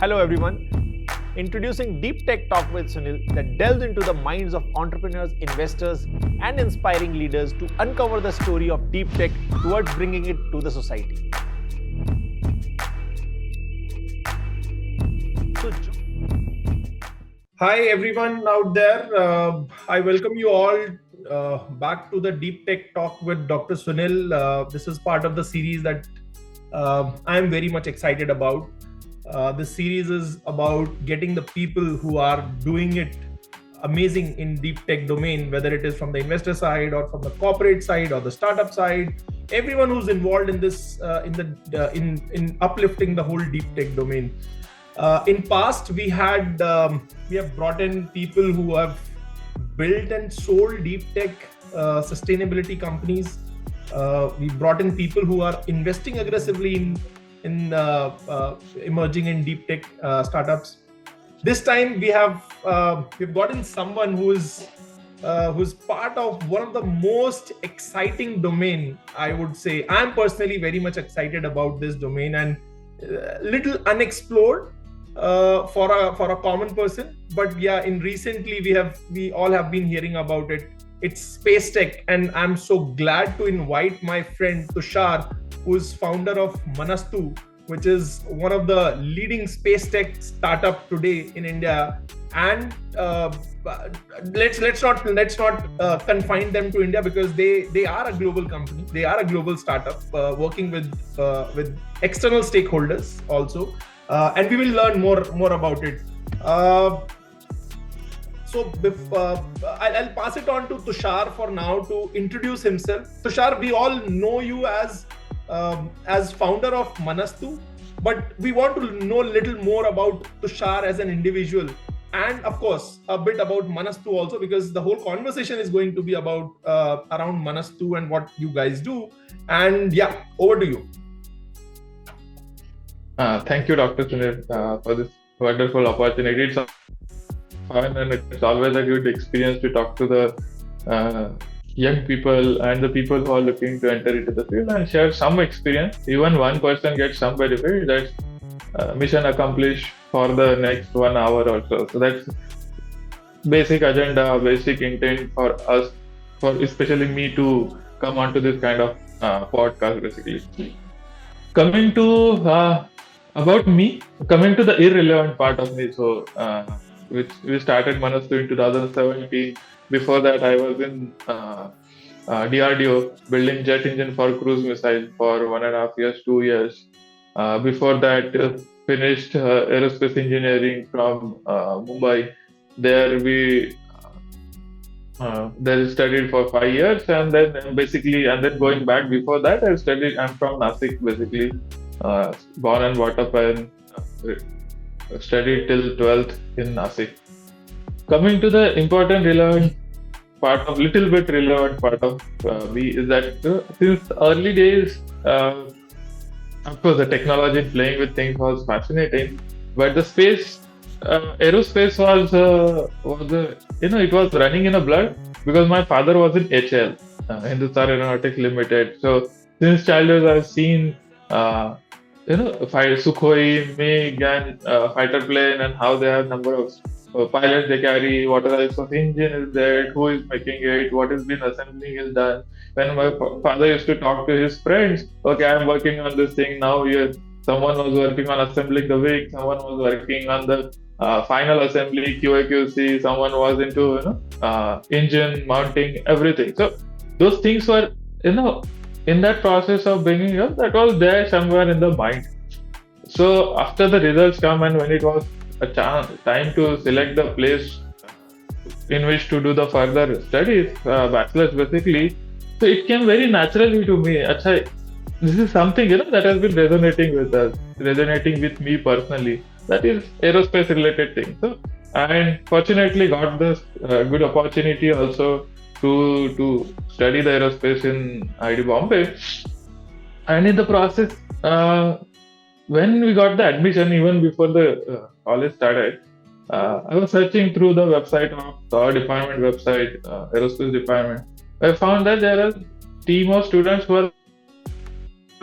Hello everyone. Introducing Deep Tech Talk with Sunil that delves into the minds of entrepreneurs, investors, and inspiring leaders to uncover the story of deep tech towards bringing it to the society. Hi everyone out there. I welcome you all back to the Deep Tech Talk with Dr. Sunil. This is part of the series that I am very much excited about. This series is about getting the people who are doing it amazing in deep tech domain, whether it is from the investor side or from the corporate side or the startup side. Everyone who's involved in this, in uplifting the whole deep tech domain. In past, we have brought in people who have built and sold deep tech sustainability companies. We brought in people who are investing aggressively in emerging in deep tech startups. This time we've gotten someone who's part of one of the most exciting domain. I would say I'm personally very much excited about this domain and little unexplored for a common person, but yeah, in recently we all have been hearing about it. It's space tech, and I'm so glad to invite my friend Tushar, who's founder of Manastu, which is one of the leading space tech startup today in India. And let's not confine them to India, because they are a global company. They are a global startup working with external stakeholders also. And we will learn more about it. I'll pass it on to Tushar for now to introduce himself. Tushar, we all know you as founder of Manastu, but we want to know a little more about Tushar as an individual, and of course a bit about Manastu also, because the whole conversation is going to be about around Manastu and what you guys do. And yeah, over to you. Thank you, Dr. Sunil, for this wonderful opportunity. It's fun and it's always a good experience to talk to the young people and the people who are looking to enter into the field and share some experience. Even one person gets some benefit, that's mission accomplished for the next 1 hour or so. So that's basic agenda, basic intent for us, for especially me to come onto this kind of podcast basically. Coming to about me, coming to the irrelevant part of me, so which we started Manastu in 2017. Before that, I was in DRDO building jet engine for cruise missile for 1.5 years, 2 years. Before that, finished aerospace engineering from Mumbai. There we studied for 5 years, and then going back before that, I'm from Nasik basically. Born and brought up and studied till 12th in Nasik. Coming to the relevant part of me is that since early days, of course, the technology playing with things was fascinating, but the aerospace it was running in a blood, because my father was in HL, Hindustan Aeronautics Limited. So since childhood, I've seen Sukhoi, MiG, and fighter plane, and how they have number of pilots they carry, what types of engine is there, who is making it, what has been assembling is done. When my father used to talk to his friends, okay, I'm working on this thing now. Here, someone was working on assembling the wing, someone was working on the final assembly, QA/QC, someone was into engine mounting, everything. So those things were in that process of bringing up, that was there somewhere in the mind. So after the results come, and when it was a time to select the place in which to do the further studies, bachelor's basically, so it came very naturally to me. This is something that has been resonating with me personally. That is aerospace related thing. So, and fortunately got this good opportunity also to study the aerospace in ID Bombay. And in the process, when we got the admission, even before the college started, I was searching through the website of our department website, aerospace department. I found that there are a team of students who are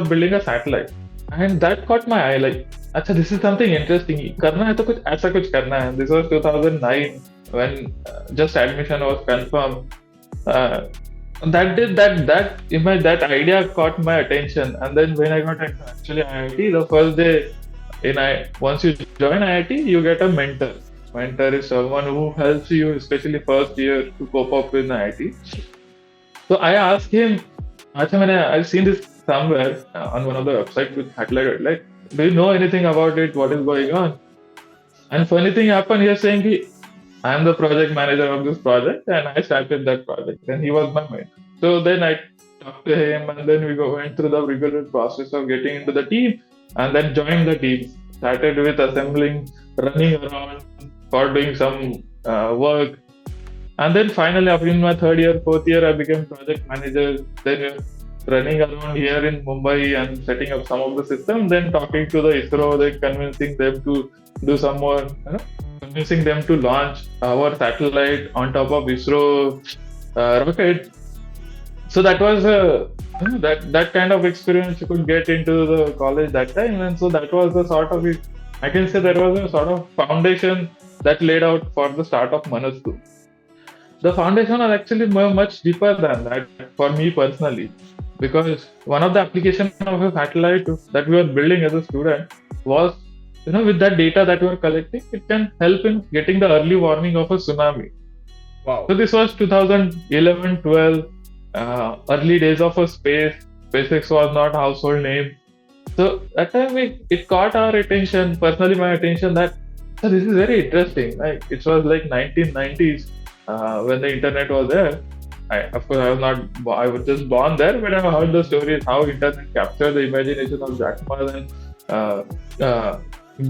building a satellite, and that caught my eye. Like, अच्छा, this is something interesting. करना है तो कुछ ऐसा कुछ करना है. This was 2009 when just admission was confirmed. Uh, that idea caught my attention, and then when I got into actually IIT, the first day once you join IIT, you get a mentor. Mentor is someone who helps you, especially first year, to cope up with IIT. So I asked him, I've seen this somewhere on one of the websites with highlighted. Like, do you know anything about it? What is going on? And funny thing happened. He was saying, I am the project manager of this project, and I started that project. And he was my mentor. So then I talked to him, and then we went through the regular process of getting into the team, and then joined the team. Started with assembling, running around, for doing some work. And then finally, after in my third year, fourth year, I became project manager. Then running around here in Mumbai and setting up some of the systems, then talking to the ISRO, then convincing them to do some more, convincing them to launch our satellite on top of ISRO rocket. So that was that kind of experience you could get into the college that time, and so that was the sort of, I can say, there was a sort of foundation that laid out for the start of Manastu. The foundation was actually much deeper than that for me personally, because one of the applications of a satellite that we were building as a student was, with that data that we were collecting, it can help in getting the early warning of a tsunami. Wow. So this was 2011-12, early days of a space. SpaceX was not a household name. So that time it caught our attention, personally my attention, that this is very interesting. Like, it was like 1990s when the internet was there. Of course, I was just born there, but I've heard the stories how internet captured the imagination of Jack Ma and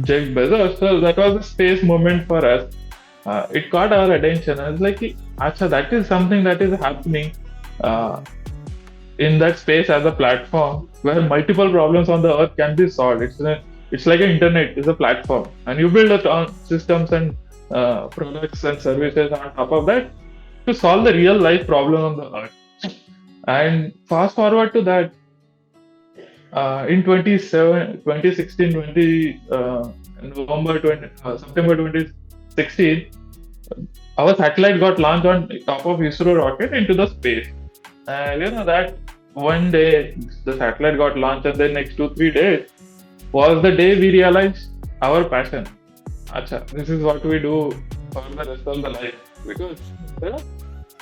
Jeff Bezos. So that was a space moment for us. It caught our attention. I was like, Acha, that is something that is happening in that space as a platform where multiple problems on the earth can be solved. It's like an internet is a platform, and you build systems and products and services on top of that to solve the real life problem on the earth. And fast forward to that, in 2016, September 2016, our satellite got launched on top of ISRO rocket into the space. And that one day the satellite got launched, and then next 2-3 days was the day we realized our passion. Acha, this is what we do for the rest of the life. Because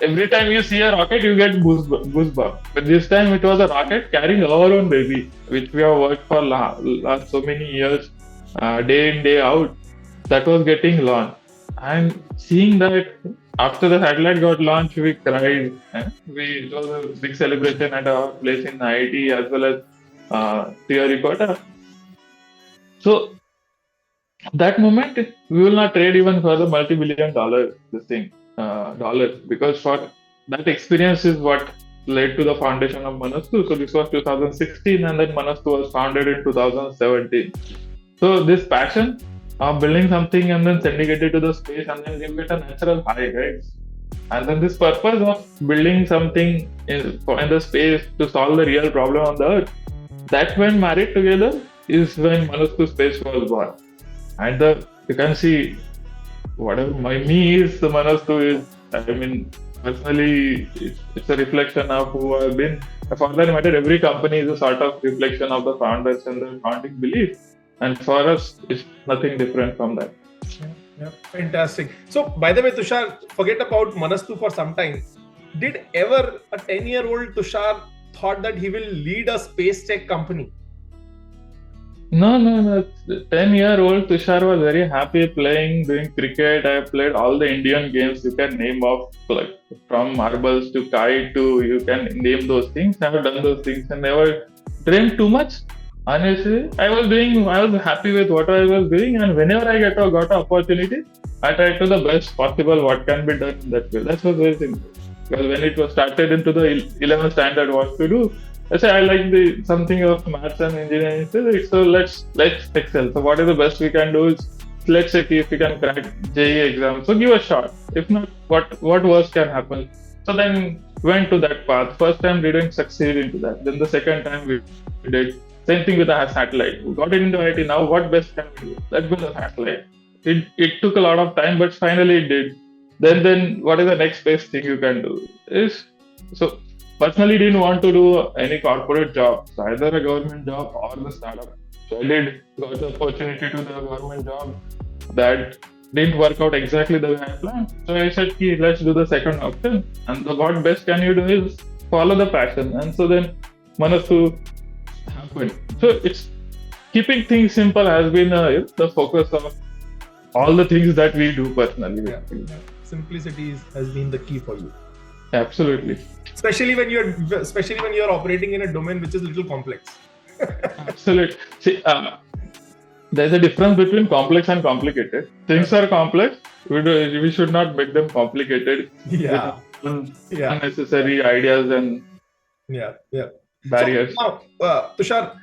every time you see a rocket, you get goosebumps. But this time it was a rocket carrying our own baby, which we have worked for last so many years, day in, day out, that was getting launched. And seeing that after the satellite got launched, we cried. It was a big celebration at our place in IIT as well as Theory Quota. So that moment, we will not trade even for the multi-billion dollars, dollars, because for that experience is what led to the foundation of Manastu. So this was 2016, and then Manastu was founded in 2017. So this passion of building something and then sending it into the space, and then you get a natural high, right? And then this purpose of building something in the space to solve the real problem on the earth, that when married together is when Manastu Space was born. And you can see whatever me is, the Manastu is, personally, it's a reflection of who I've been. For that matter, every company is a sort of reflection of the founders and the founding belief. And for us, it's nothing different from that. Yeah, fantastic. So, by the way, Tushar, forget about Manastu for some time. Did ever a 10-year-old Tushar thought that he will lead a space tech company? No. 10-year-old Tushar was very happy doing cricket. I played all the Indian games you can name off, like from marbles to kite to, you can name those things. I have done those things and never dreamed too much. Honestly, I was happy with what I was doing, and whenever I got an opportunity, I tried to the best possible what can be done in that way. That was very simple. Because when it was started into the 11th standard, what to do, I say I like something of maths and engineering physics, so let's excel. So what is the best we can do is let's see if we can crack JEE exam. So give a shot. If not, what worse can happen? So then went to that path. First time didn't succeed into that. Then the second time we did. Same thing with a satellite. We got it into IT. Now, what best can we do? Let's build a satellite. It took a lot of time, but finally it did. Then what is the next best thing you can do? Is so personally didn't want to do any corporate job, so either a government job or the startup. So I did got the opportunity to the government job that didn't work out exactly the way I planned. So I said, let's do the second option. And what best can you do is follow the passion. And so then Manastu happened. So it's keeping things simple has been the focus of all the things that we do personally. Yeah. Simplicity has been the key for you. Absolutely. Especially when you're operating in a domain which is a little complex. Absolutely. See, there's a difference between complex and complicated. Things are complex. We should not make them complicated. Yeah. Unnecessary ideas and barriers. So, now, Tushar,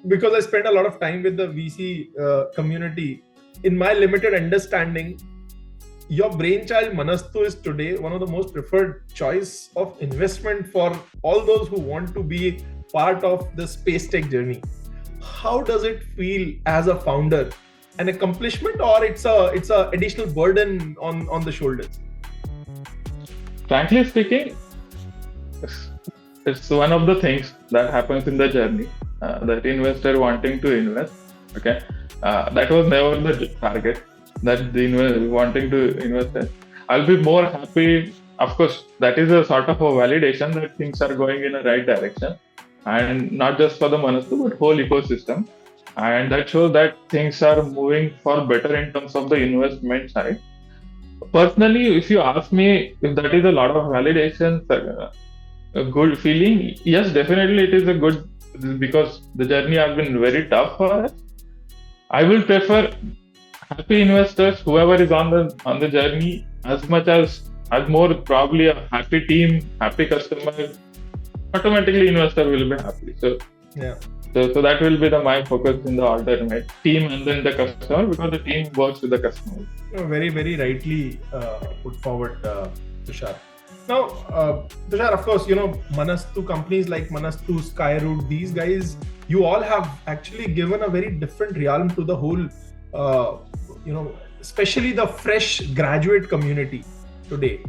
because I spent a lot of time with the VC community, in my limited understanding, your brainchild Manastu is today one of the most preferred choice of investment for all those who want to be part of the space tech journey. How does it feel as a founder? An accomplishment, or it's a additional burden on the shoulders? Frankly speaking, it's one of the things that happens in the journey. That investor wanting to invest, okay, that was never the target. That the wanting to invest in. I'll be more happy. Of course, that is a sort of a validation that things are going in the right direction, and not just for the Manastu but whole ecosystem. And that shows that things are moving for better in terms of the investment side. Personally, if you ask me if that is a lot of validation, a good feeling, yes, definitely it is a good, because the journey has been very tough for us. I will prefer happy investors, whoever is on the journey, as much as more probably a happy team, happy customer, automatically investor will be happy. So that will be my focus in the alternate team and then the customer, because the team works with the customer. Very, very rightly put forward, Tushar. Now, Tushar, of course, Manastu companies like Manastu, Skyroot, these guys, you all have actually given a very different realm to the whole, especially the fresh graduate community today.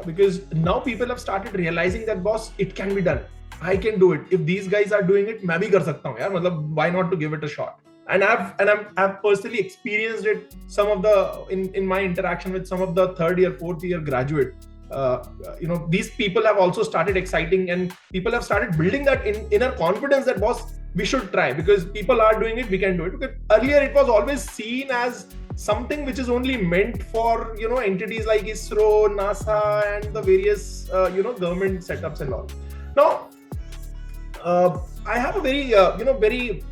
Because now people have started realizing that, boss, it can be done. I can do it. If these guys are doing it, मैं भी कर सकता हूँ यार. मतलब, why not to give it a shot? And I've personally experienced it. Some of the in my interaction with some of the third year, fourth year graduate. These people have also started exciting, and people have started building that inner confidence that, boss, we should try, because people are doing it, we can do it. Because earlier it was always seen as something which is only meant for entities like ISRO, NASA, and the various government setups and all. Now, I have a very very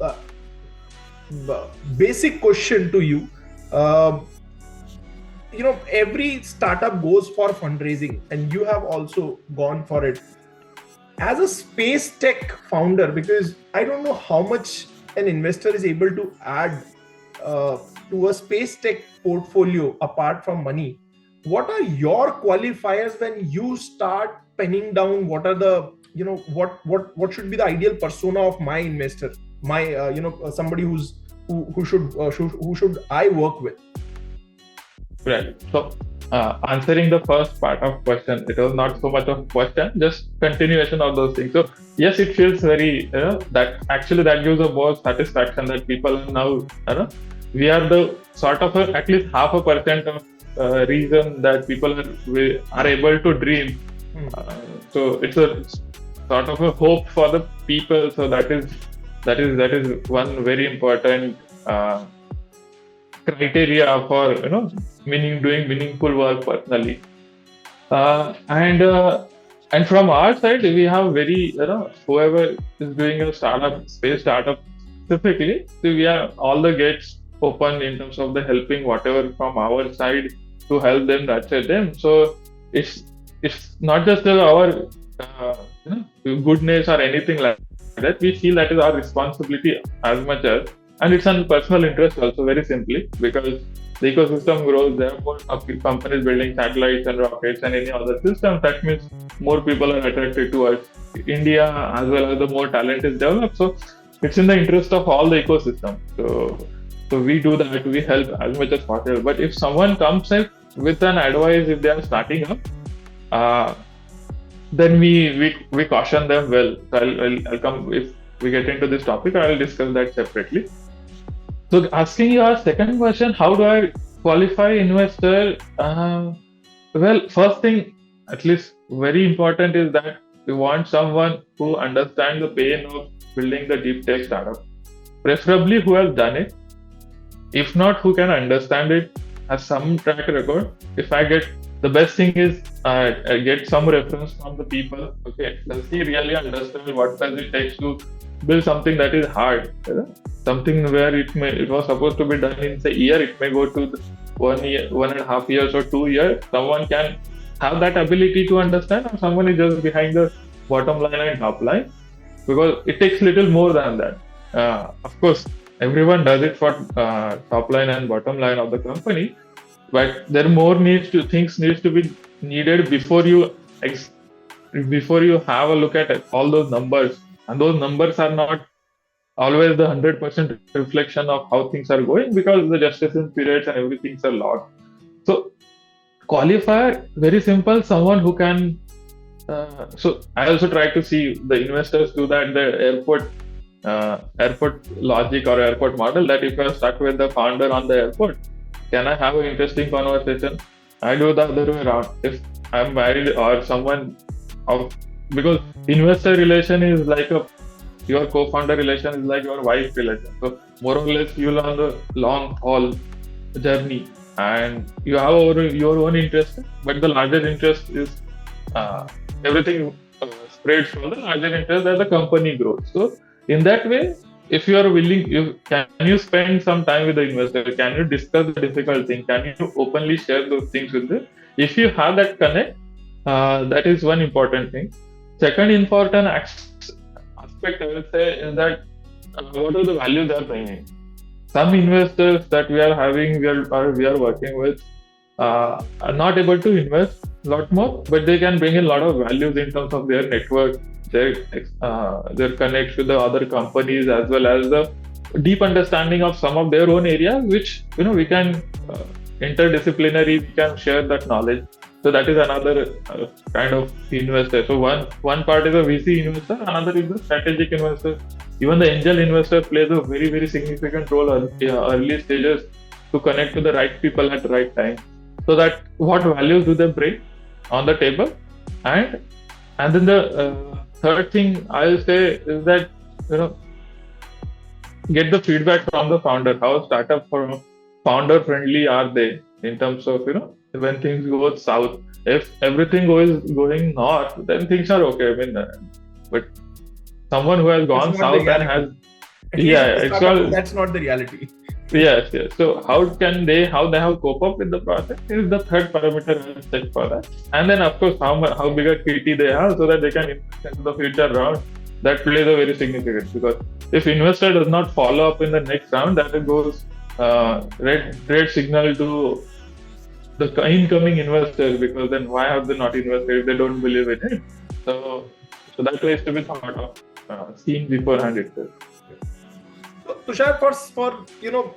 basic question to you. Every startup goes for fundraising, and you have also gone for it. As a space tech founder, because I don't know how much an investor is able to add to a space tech portfolio apart from money, what are your qualifiers when you start penning down what are the what should be the ideal persona of my investor, my somebody who should I work with? Right. So, answering the first part of question, it was not so much of question, just continuation of those things. So, yes, it feels very, that gives a more satisfaction that people are now, we are the sort of at least 0.5% of reason that people are able to dream. So, it's a sort of a hope for the people. So, that is one very important criteria for doing meaningful work personally, and from our side we have very whoever is doing a space startup specifically, so we are all the gates open in terms of the helping whatever from our side to help them, nurture them. So it's not just our goodness or anything like that. We feel that is our responsibility as much as. And it's on personal interest also, very simply, because the ecosystem grows, there are more companies building satellites and rockets and any other systems. That means more people are attracted to us. India as well as the more talent is developed. So it's in the interest of all the ecosystem. So we do that. We help as much as possible. But if someone comes in with an advice, if they are starting up, uh, then we caution them well. So I'll come if we get into this topic. I'll discuss that separately. So asking your second question, how do I qualify investor? Well, first thing, at least very important, is that we want someone who understands the pain of building the deep tech startup, preferably who has done it. If not, who can understand it, has some track record. If I get the best thing is I get some reference from the people. Okay, does he really understand what does it take to build something that is hard? Something where it was supposed to be done in say year, it may go to 1 year, 1.5 years, or 2 years. Someone can have that ability to understand, or someone is just behind the bottom line and top line, because it takes little more than that. Of course, everyone does it for top line and bottom line of the company, but there more things needs to be needed before you have a look at all those numbers, and those numbers are not always the 100% reflection of how things are going, because the gestation periods and everything's are logged. So qualifier, very simple, someone who can so I also try to see the investors do that, the airport logic or airport model, that if you're stuck with the founder on the airport, can I have an interesting conversation? I do the other way around. If I'm married or someone because investor relation is like your co-founder relation is like your wife relation. So more or less you'll on the long haul journey, and you have your own interest, but the larger interest is everything spreads from the larger interest as the company grows. So in that way, if you are willing, can you spend some time with the investor? Can you discuss the difficult thing? Can you openly share those things with them? If you have that connect, that is one important thing. Second important aspect I will say is that what are the values they are bringing? Some investors that we are having, we are working with, are not able to invest a lot more, but they can bring in a lot of values in terms of their network, their connect with the other companies, as well as the deep understanding of some of their own areas, which we can interdisciplinary, we can share that knowledge. So that is another kind of investor. So one part is a VC investor, another is the strategic investor. Even the angel investor plays a very, very significant role early stages to connect to the right people at the right time. So that what values do they bring on the table, and then the third thing I'll say is that get the feedback from the founder. How startup for founder friendly are they in terms of when things go south? If everything is going north, then things are okay. I mean, but someone who has gone south and has that's not the reality. Yes. So how they have cope up with the process is the third parameter I'll check for that. And then of course how big a kitty they have, so that they can invest in the future round. That plays a very significant, because if investor does not follow up in the next round, that it goes red signal to the incoming investors, because then why have they not invested if they don't believe in it? So that needs to be thought of, seen beforehand itself. Tushar, for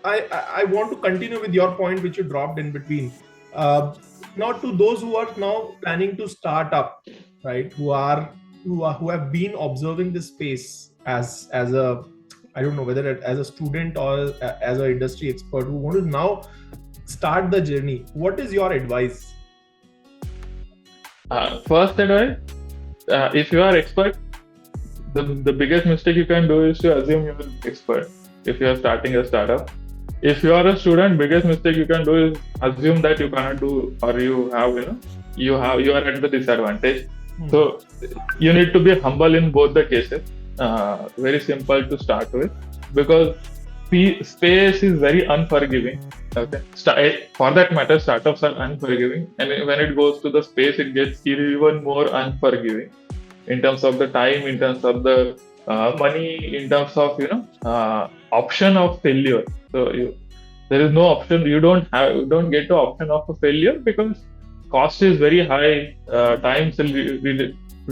I want to continue with your point which you dropped in between. Now to those who are now planning to start up, right? Who have been observing this space as a, I don't know whether as a student or as an industry expert, who want to now start the journey. What is your advice? First advice, if you are expert, the biggest mistake you can do is to assume you are expert if you are starting a startup. If you are a student, biggest mistake you can do is assume that you cannot do, or you are at the disadvantage. So you need to be humble in both the cases. Very simple to start with, because space is very unforgiving. Okay, for that matter, startups are unforgiving, and when it goes to the space, it gets even more unforgiving in terms of the time, in terms of the money, in terms of option of failure. So there is no option. You don't get the option of a failure, because cost is very high.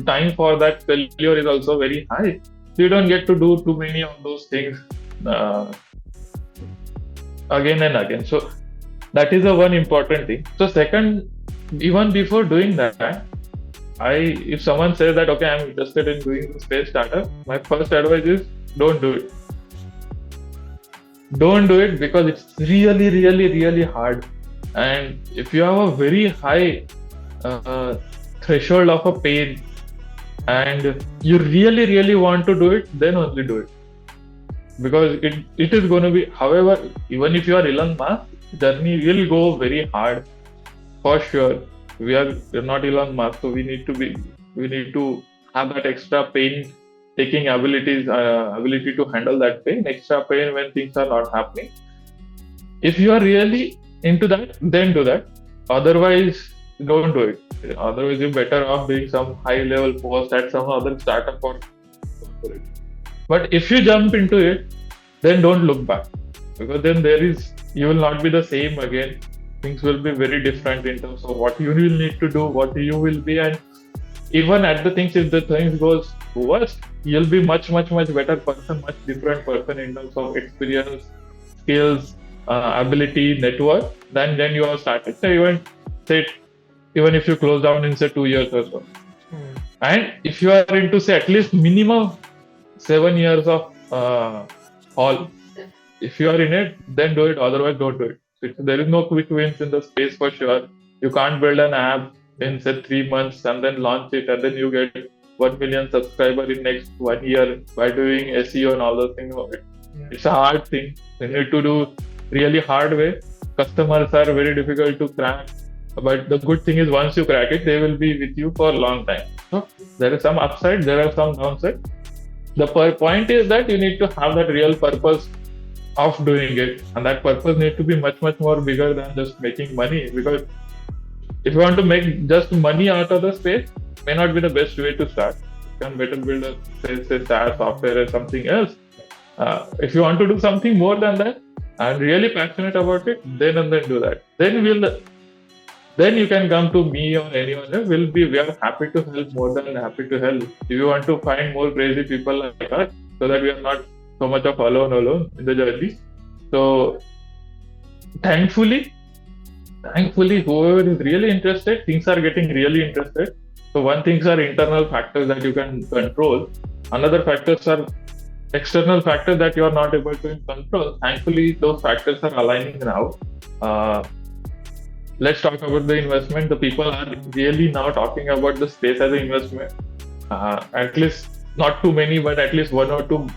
Time for that failure is also very high. So you don't get to do too many of those things uh, again and again. So that is the one important thing. So second, even before doing that, if someone says that okay, I'm interested in doing the space startup, my first advice is don't do it. Don't do it because it's really, really, really hard. And if you have a very high threshold of a pain and you really, really want to do it, then only do it. Because it is going to be, however, even if you are Elon Musk, journey will go very hard for sure. We're not Elon Musk, so we need to have that extra pain taking ability to handle that pain, extra pain when things are not happening. If you are really into that, then do that. Otherwise, don't do it. Otherwise, you're better off doing some high level post at some other startup or corporate. But if you jump into it, then don't look back, because then you will not be the same again. Things will be very different in terms of what you will need to do, what you will be, and even at the things, if the things goes worst, you'll be much better person, much different person in terms of experience, skills, ability, network than you have started. So even if you close down in say 2 years or so, and if you are into say at least minimum 7 years of all, if you are in it, then do it. Otherwise, don't do it. There is no quick wins in the space for sure. You can't build an app in say 3 months and then launch it and then you get 1 million subscribers in next 1 year by doing SEO and all those things. It's a hard thing. You need to do really hard way. Customers are very difficult to crack. But the good thing is once you crack it, they will be with you for a long time. So there is some upside, there are some downside. The point is that you need to have that real purpose of doing it, and that purpose needs to be much more bigger than just making money. Because if you want to make just money out of the space, may not be the best way to start. You can better build a say SaaS software or something else. If you want to do something more than that and really passionate about it, then do that. Then you can come to me or anyone else. We are happy to help, more than happy to help. If you want to find more crazy people like us, so that we are not so much of alone in the journey. So thankfully, whoever is really interested, things are getting really interested. So one things are internal factors that you can control. Another factors are external factors that you are not able to control. Thankfully, those factors are aligning now. Let's talk about the investment. The people are really now talking about the space as an investment. At least not too many, but at least one or two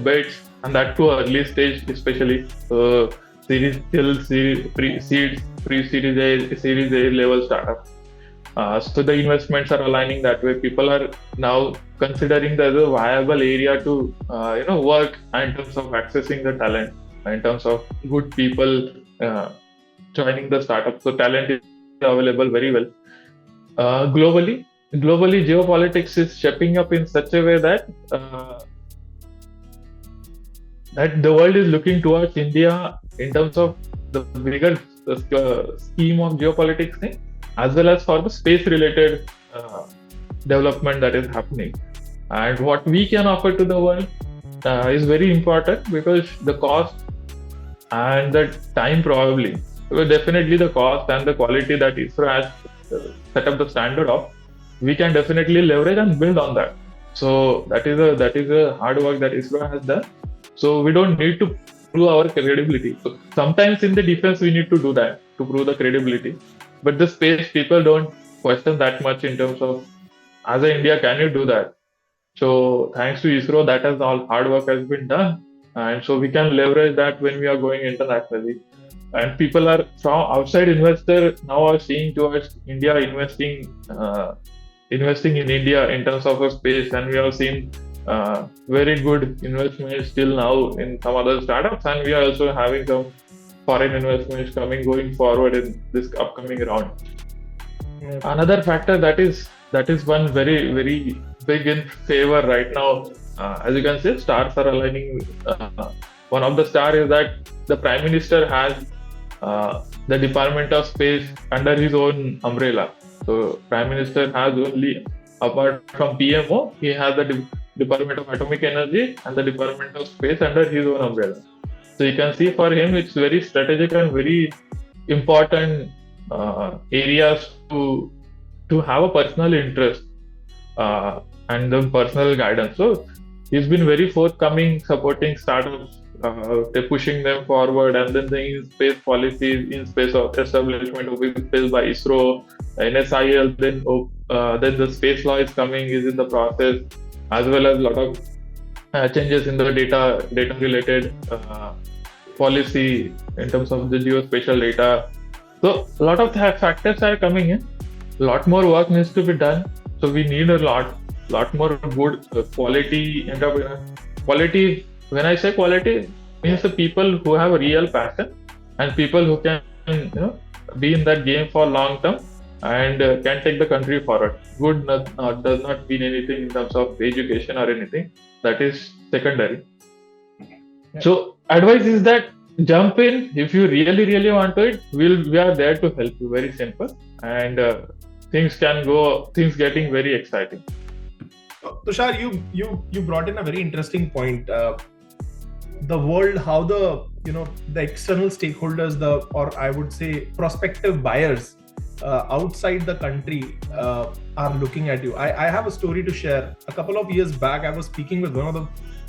bets, and that too early stage, especially series till pre-series A level startup. So the investments are aligning that way. People are now considering that as a viable area to work in terms of accessing the talent, in terms of good people joining the startup. So talent is available very well. Globally, geopolitics is shaping up in such a way that the world is looking towards India in terms of the bigger scheme of geopolitics thing, as well as for the space-related development that is happening. And what we can offer to the world is very important, because the cost and the time probably, well, definitely the cost and the quality that ISRO has set up the standard of, we can definitely leverage and build on that. So that is a hard work that ISRO has done. So we don't need to prove our credibility. So sometimes in the defense we need to do that to prove the credibility. But the space people don't question that much in terms of, as a India, can you do that? So thanks to ISRO, that has all hard work has been done. And so we can leverage that when we are going internationally. And people are from outside investors now are seeing towards India investing in India in terms of a space, and we have seen very good investments till now in some other startups, and we are also having some foreign investments going forward in this upcoming round. Another factor that is one very big in favor right now, as you can see, stars are aligning. One of the stars is that the Prime Minister has the Department of Space under his own umbrella. So Prime Minister has only, apart from PMO, he has the Department of Atomic Energy and the Department of Space under his own umbrella. So you can see for him it's very strategic and very important areas to have a personal interest and the personal guidance. So he's been very forthcoming, supporting startups, they're pushing them forward, and then the in-space policies, in-space establishment of space by ISRO, NSIL, then the space law is coming, is in the process, as well as a lot of changes in the data related policy in terms of the geospatial data. So a lot of factors are coming in. A lot more work needs to be done. So we need a lot more good quality entrepreneurs. Quality, when I say quality, means the people who have a real passion and people who can be in that game for long term and can take the country forward. Good does not mean anything in terms of education or anything. That is secondary. Yeah. So advice is that jump in if you really want to it. We are there to help you. Very simple, and things getting very exciting. Tushar, you brought in a very interesting point. The world, how the external stakeholders, or I would say prospective buyers outside the country are looking at you. I have a story to share. A couple of years back, I was speaking with one of the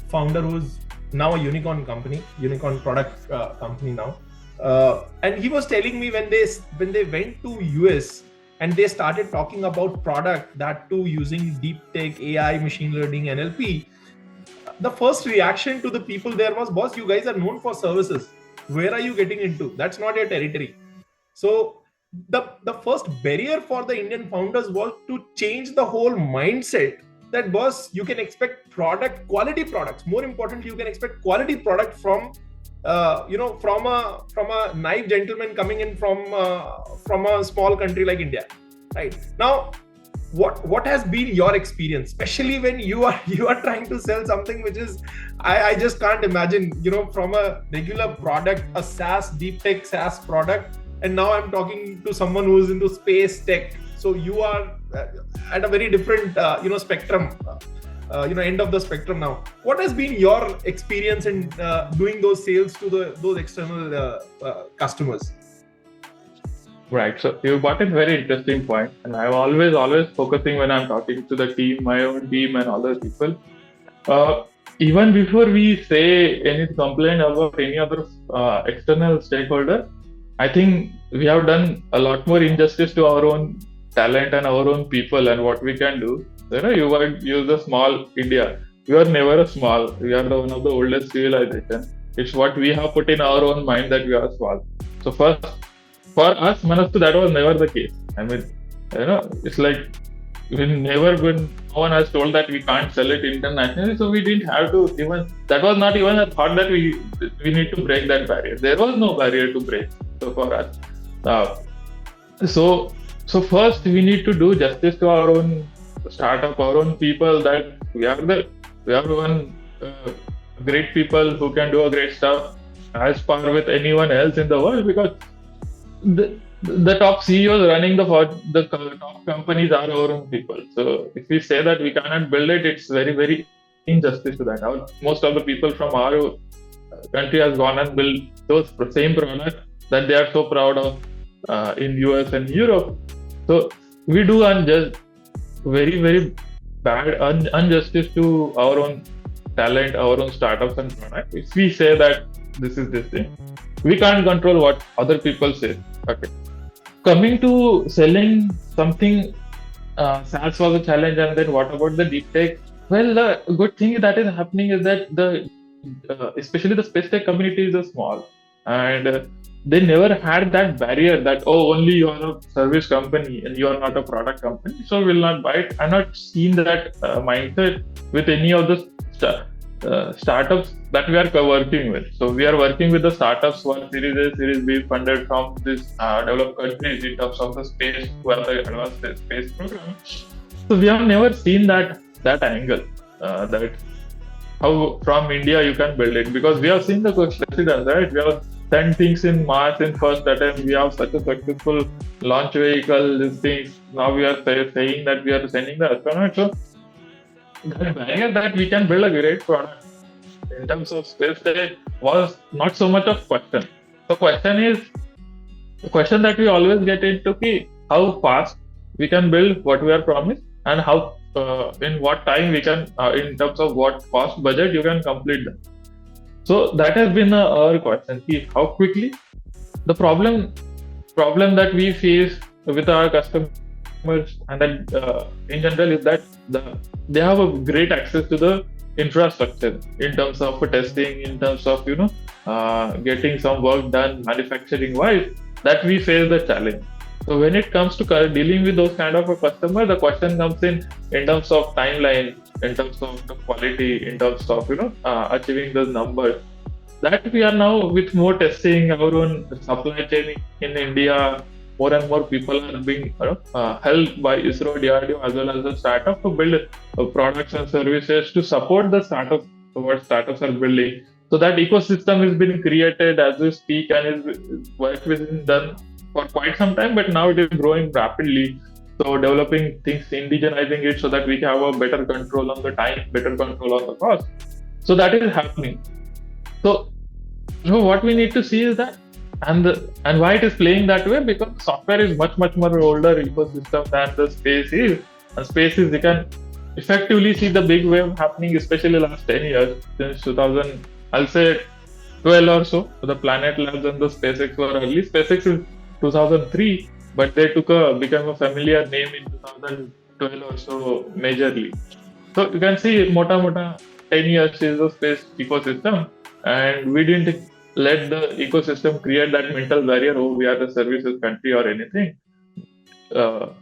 founder who's now a unicorn product company now, and he was telling me when they went to US and they started talking about product, that too using deep tech, AI, machine learning, NLP. The first reaction to the people there was, boss, you guys are known for services. Where are you getting into? That's not your territory. So the first barrier for the Indian founders was to change the whole mindset that, boss, you can expect quality products. More importantly, you can expect quality product from a naive gentleman coming in from a small country like India, right? Now, what has been your experience, especially when you are trying to sell something which is, I just can't imagine, from a regular product, a SaaS, deep tech SaaS product, and now I'm talking to someone who is into space tech. So you are at a very different, spectrum, end of the spectrum now. What has been your experience in doing those sales to those external customers? Right. So you brought a very interesting point, and I'm always focusing when I'm talking to the team, my own team, and other people. Even before we say any complaint about any other external stakeholder, I think we have done a lot more injustice to our own talent and our own people and what we can do. You might use the small India. We are never a small. We are one of the oldest civilization. It's what we have put in our own mind that we are small. So first, for us, Manastu, that was never the case. I mean, it's like no one has told that we can't sell it internationally, so we didn't have to even, that was not even a thought that we need to break that barrier. There was no barrier to break. So for us, so first we need to do justice to our own startup, our own people, that we are one great people who can do a great stuff as par with anyone else in the world, because the top CEOs running the top companies are our own people. So if we say that we cannot build it, it's very, very injustice to that. Most of the people from our country has gone and built those same products that they are so proud of in US and Europe. So we do very, very bad injustice to our own talent, our own startups and products. If we say that this is this thing, we can't control what other people say. Okay. Coming to selling something, SaaS was a challenge, and then what about the deep tech? Well, the good thing that is happening is that especially the space tech community is small, and they never had that barrier that, only you are a service company and you are not a product company, so we'll not buy it. I'm not seen that mindset with any of the startups that we are working with. So we are working with the startups who are Series A, Series B funded from these developed countries in terms of the space, who are the advanced space program. So we have never seen that angle, that how from India you can build it, because we have seen the precedence, right? We have send things in Mars in first attempt. We have such a successful launch vehicle. These things. Now we are saying that we are sending the astronauts. So the barrier that we can build a great product in terms of space tech was not so much of question. The question that we always get into how fast we can build what we are promised, and how in what time we can in terms of what cost budget you can complete them. So that has been our question, how quickly. The problem that we face with our customers and that in general is that they have a great access to the infrastructure in terms of testing, in terms of getting some work done manufacturing wise, that we face the challenge. So when it comes to dealing with those kind of a customer, the question comes in terms of timeline, in terms of the quality, in terms of achieving those numbers. That we are now with more testing, our own supply chain in India, more and more people are being helped by ISRO, DRDO as well as the startup to build products and services to support the startups, what startups are building. So that ecosystem has been created as we speak, and work has been done for quite some time, but now it is growing rapidly. So developing things, indigenizing it so that we can have a better control on the time, better control on the cost. So that is happening. So what we need to see is that, and why it is playing that way, because software is much more older ecosystem than the space is. And space is, you can effectively see the big wave happening, especially last 10 years, since 2000, I'll say 12 or so. So the Planet Labs and the SpaceX were early. SpaceX is 2003, but they became a familiar name in 2012 or so majorly. So you can see mota 10 years is the space ecosystem, and we didn't let the ecosystem create that mental barrier, we are the services country or anything. So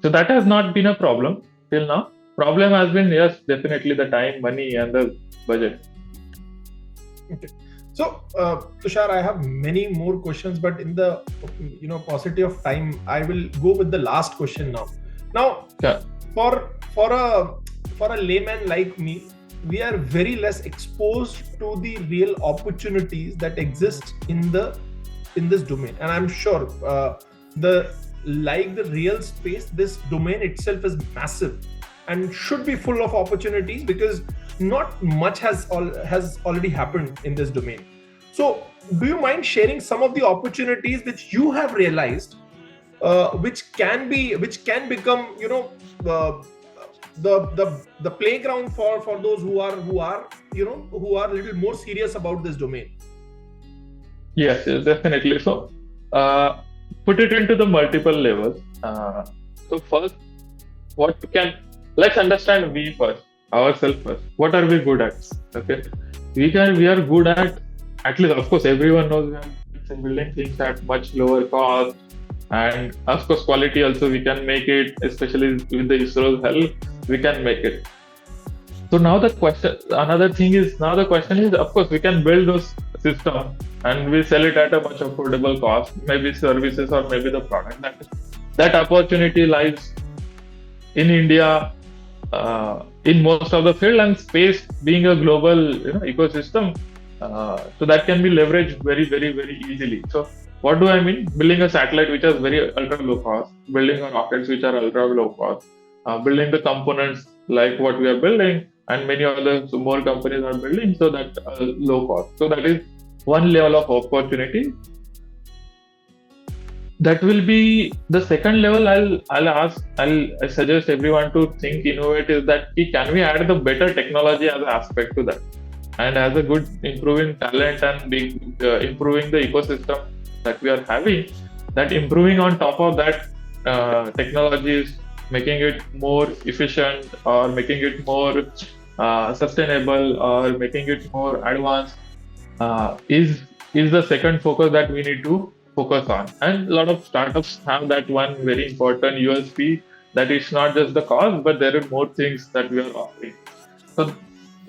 that has not been a problem till now. Problem has been, yes, definitely the time, money, and the budget. Okay. So, Tushar, I have many more questions, but in the paucity of time, I will go with the last question now. Now, yeah. for a layman like me, we are very less exposed to the real opportunities that exist in this domain, and I'm sure the real space, this domain itself is massive and should be full of opportunities, because not much has already happened in this domain. So do you mind sharing some of the opportunities which you have realized, which can become the playground for those who are a little more serious about this domain? Yes, definitely. So put it into the multiple levels. So first, let's understand ourselves first. What are we good at? Okay, we are good at least, of course, everyone knows we are building things at much lower cost, and of course quality also we can make it, especially with the ISRO's help, we can make it. So now the question is, of course, we can build those systems and we sell it at a much affordable cost, maybe services or maybe the product. That opportunity lies in India, in most of the field, and space being a global ecosystem, so that can be leveraged very easily. So what do I mean? Building a satellite which is very ultra low cost, building rockets which are ultra low cost, building the components like what we are building, and many other more companies are building, so that low cost. So that is one level of opportunity. That will be the second level. I'll suggest everyone to think, innovate, is that can we add the better technology as an aspect to that, and as a good improving talent and improving the ecosystem that we are having, that improving on top of that technologies, making it more efficient or making it more sustainable or making it more advanced is the second focus that we need to focus on. And a lot of startups have that one very important USP, that it's not just the cost, but there are more things that we are offering.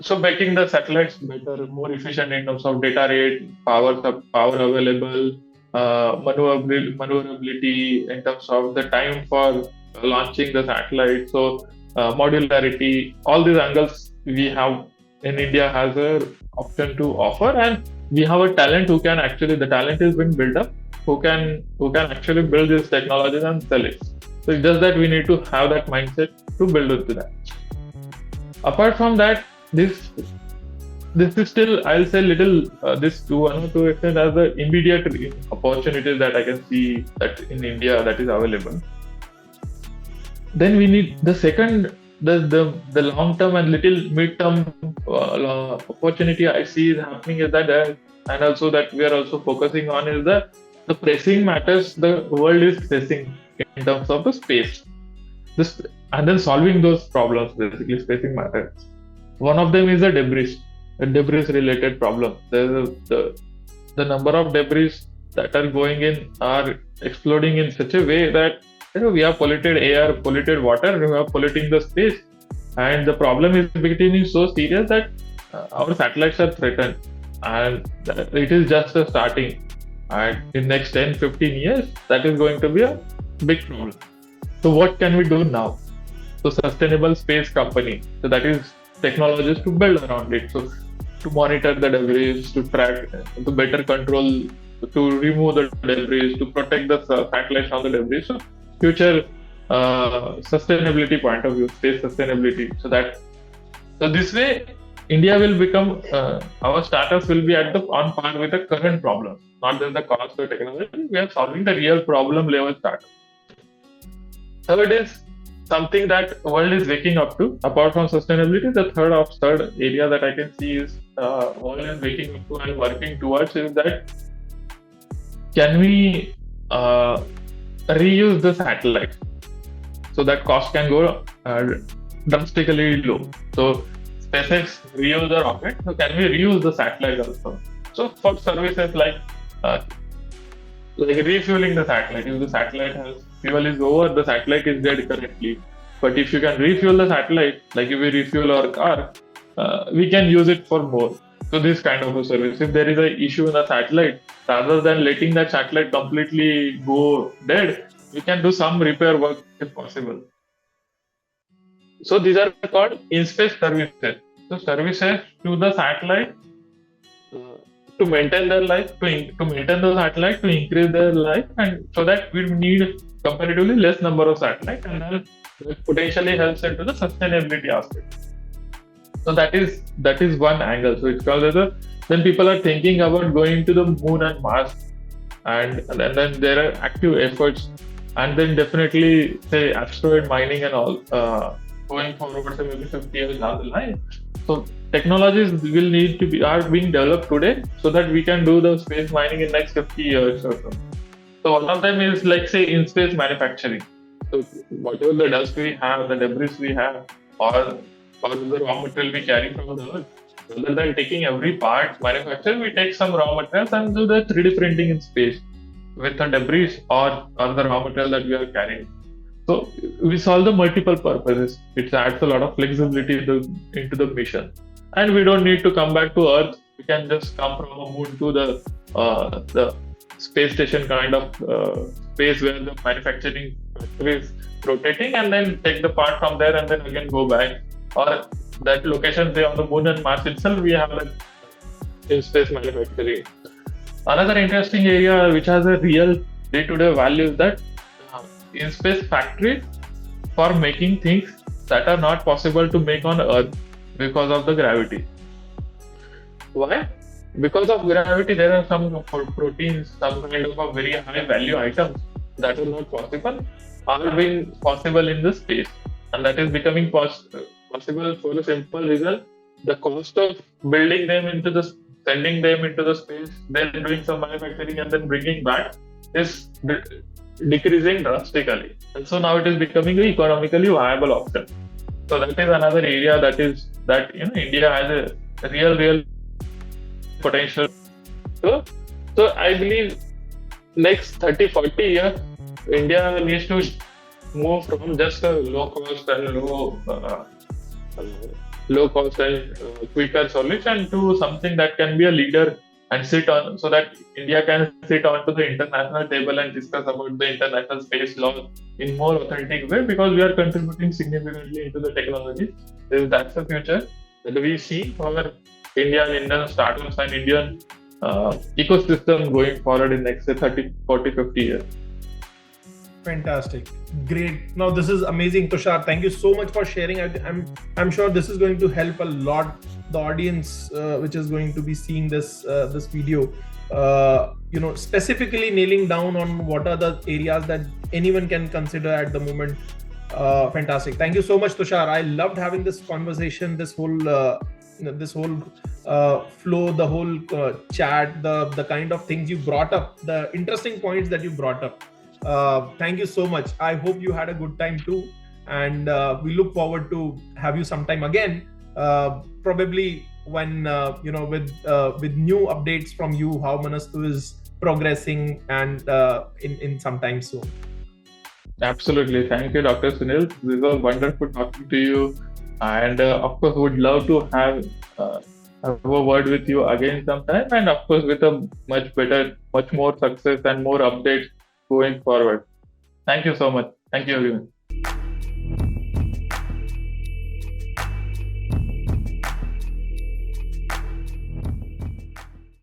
So making the satellites better, more efficient in terms of data rate, power available, maneuverability in terms of the time for launching the satellite. So modularity, all these angles we have in India has an option to offer, and we have a talent who can actually, the talent is being built up, who can actually build these technologies and sell it. So it's just that we need to have that mindset to build into that. Apart from that, this is still, I'll say, little this to one or two extent as the immediate opportunities that I can see that in India that is available. Then we need the second, the long term and little mid term opportunity I see is happening is that and also that we are also focusing on is the pressing matters the world is facing in terms of the space. This and then solving those problems, basically pressing matters. One of them is the debris related problem. There's the number of debris that are going in are exploding in such a way that we have polluted air, polluted water, we are polluting the space, and the problem is becoming so serious that our satellites are threatened, and it is just a starting. And in next 10-15 years, that is going to be a big problem. So what can we do now? So sustainable space company. So that is technologies to build around it. So to monitor the debris, to track, to better control, to remove the debris, to protect the satellites from the debris. So future sustainability point of view, space sustainability. So this way, India will become, our startups will be on par with the current problems, not just the cost of technology. We are solving the real problem level startup. Third is something that world is waking up to. Apart from sustainability, the third area that I can see is world is waking up to and working towards is that can we reuse the satellite so that cost can go drastically low. So SpaceX reuse the rocket, so can we reuse the satellite also? So for services like refueling the satellite, if the satellite has fuel is over, the satellite is dead currently. But if you can refuel the satellite, like if we refuel our car, we can use it for more. So this kind of a service. If there is an issue in the satellite, rather than letting that satellite completely go dead, we can do some repair work if possible. So these are called in-space services. So services to the satellite to maintain their life, to maintain the satellite, to increase their life, and so that we need comparatively less number of satellites, and then potentially helps into the sustainability aspect. So that is one angle. So it's called as when people are thinking about going to the moon and Mars, and then there are active efforts, and then definitely say asteroid mining and all going forward, say maybe 50 years down the line. So technologies are being developed today so that we can do the space mining in next 50 years or so. So one of them is like say in space manufacturing. So whatever the dust we have, the debris we have, or the raw material we carry from the Earth, rather than taking every part manufactured, we take some raw materials and do the 3D printing in space with the debris or the raw material that we are carrying. So we solve the multiple purposes. It adds a lot of flexibility into the mission, and we don't need to come back to Earth. We can just come from the moon to the space station kind of space where the manufacturing factory is rotating, and then take the part from there and then again go back. Or that location, say on the moon and Mars itself, we have like in space manufacturing. Another interesting area which has a real day-to-day value is that in space factories for making things that are not possible to make on Earth because of the gravity. Why? Because of gravity, there are some proteins, some kind of a very high value items that are not possible, are being possible in the space, and that is becoming possible for a simple reason: the cost of building them sending them into the space, then doing some manufacturing and then bringing back is decreasing drastically, and so now it is becoming an economically viable option. So that is another area that India has a real potential. So I believe next 30-40 years, India needs to move from just a low cost and quicker solution to something that can be a leader and sit on, so that India can sit onto the international table and discuss about the international space law in more authentic way, because we are contributing significantly into the technology. That's the future that we see for Indian startups and Indian ecosystem going forward in next say 30, 40, 50 years. Fantastic, great. Now this is amazing, Tushar. Thank you so much for sharing. I'm sure this is going to help a lot the audience which is going to be seeing this this video. Specifically nailing down on what are the areas that anyone can consider at the moment. Fantastic. Thank you so much, Tushar. I loved having this conversation, this whole flow, the whole chat, the kind of things you brought up, the interesting points that you brought up. Thank you so much. I hope you had a good time too, and we look forward to have you sometime again. Probably when with new updates from you, how Manastu is progressing, and in some time soon. Absolutely. Thank you, Dr. Sunil. This was wonderful talking to you. And of course, would love to have a word with you again sometime. And of course, with a much better, much more success and more updates going forward. Thank you so much. Thank you, everyone.